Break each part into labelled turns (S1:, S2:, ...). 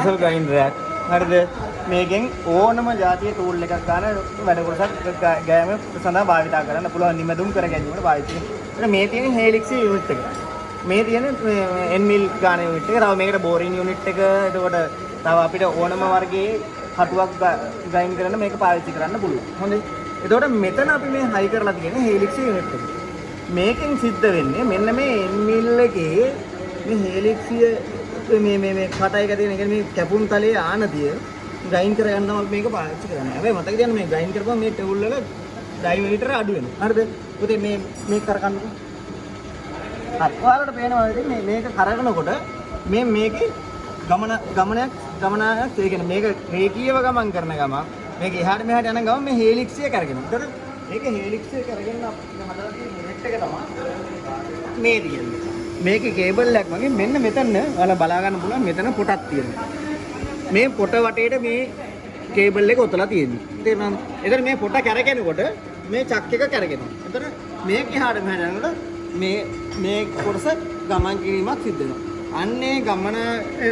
S1: Universal grinder එකක්. හරිද? මේකෙන් ඕනම જાතියේ ටූල් එකක් ගන්න වැඩ කොටසක් ගෑම සඳහා භාවිත කරන්න පුළුවන් නිමැදුම් කර ගැනීමට පාවිච්චි කරනවා. මේ තියෙන helix යුනිට් එක. මේ තියෙන Nmil ගාන යුනිට් එක. තව මේකට boring යුනිට් එක. එතකොට තව අපිට ඕනම වර්ගයේ කටුවක් ග්‍රයින්ඩ් කරන්න මේක පාවිච්චි කරන්න පුළුවන්. හොඳයි. එතකොට මෙතන අපි මේ හයි කරලා තියෙන helix යුනිට් එක. මේකෙන් සිද්ධ වෙන්නේ මෙන්න මේ Nmil එකේ මේ helix මේ කටයි එක තියෙන මේ කැපුම් තලයේ ආනතිය ග්‍රයින්ඩ් කරගන්න තමයි මේක පාවිච්චි කරන්නේ. හැබැයි මතක තියාගන්න මේ ග්‍රයින්ඩ් කරපුවම මේ ටූල් වල ඩයමීටර අඩු වෙනවා. හරිද? පුතේ මේක කරගන්නකො. හරි. ඔයාලට පේනවා ඉතින් මේක කරගෙනකොට මේකේ ගමනයක් ඒ කියන්නේ මේක රේඛීයව ගමන් කරන ගමන් මේක එහාට මෙහාට යන ගමන් මේ helix එක කරගෙනවා. ඒතර මේක helix එක කරගෙන අපිට හදලා තියෙන යුනිට් එක තමයි මේ තියෙන්නේ. මේකේ කේබල් එකක් වගේ මෙන්න මෙතන ඔයාලා බලා ගන්න පුළුවන් මෙතන පොටක් තියෙනවා. මේ පොට වටේට මේ කේබල් එක ඔතලා තියෙනවා. තේරුණාද? එතන මේ පොට කැරකෙනකොට මේ චක් එක කැරගෙනවා. එතන මේක එහාට මෙහාට යනකොට මේ කොටස ගමන් කිරීමක් සිද්ධ වෙනවා. අන්නේ ගමන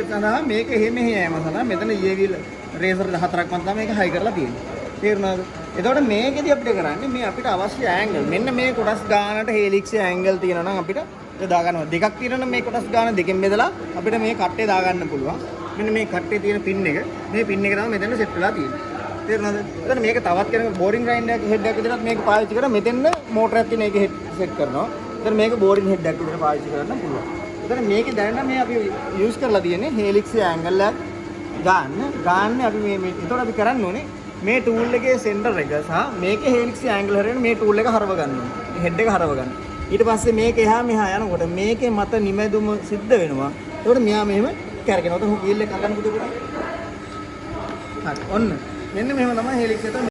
S1: සඳහා මේක එහෙම යෑම සඳහා මෙතන ඊවිල් රේසර් 14ක් මන් තමයි මේක හයි කරලා තියෙන්නේ. තේරුණාද? එතකොට මේකෙදි අපිට කරන්නේ මේ අපිට අවශ්‍ය ඇන්ගල්. මෙන්න මේ කොටස් ගානට helix ඇන්ගල් තියෙනවා නම් අපිට දා ගන්නවා. දෙකක් තියෙනවා මේ කොටස් ගාන දෙකෙන් බෙදලා අපිට මේ කට්ටේ දා ගන්න පුළුවන්. මෙන්න මේ කට්ටේ තියෙන පින් එක මේ පින් එක තමයි මෙතන සෙට් වෙලා තියෙන්නේ. තේරුණාද? එතන මේක තවත් කෙනෙක් බෝරින් ග්‍රයින්ඩර් එක හෙඩ් එකක් විතරක් මේක පාවිච්චි කරලා මෙතෙන් මෝටරයක් තියෙන එක සෙට් කරනවා. එතන මේක බෝරින් හෙඩ් එකක් විතර පාවිච්චි කරන්න පුළුවන්. එතන මේකේ දැනට මේ අපි යූස් කරලා තියෙන්නේ helix ඇන්ගල් එකක් ගන්න අපි මේ එතකොට අපි කරන්න ඕනේ මේ ටූල් එකේ සෙන්ටර් එක සහ මේකේ helix ඇන්ගල් හරියට මේ ටූල් එක හරව ගන්න ඕනේ. හෙඩ් එක හරව ගන්න. ඊට පස්සේ මේක එහා මෙහා යනකොට මේකේ මත නිමැදුම සිද්ධ වෙනවා. ඒකට මෙහා මෙහෙම කරගෙනවද හුගීල් එක ගන්න පුතේ පුතා. හරි. ඔන්න. මෙන්න මෙහෙම තමයි helix එක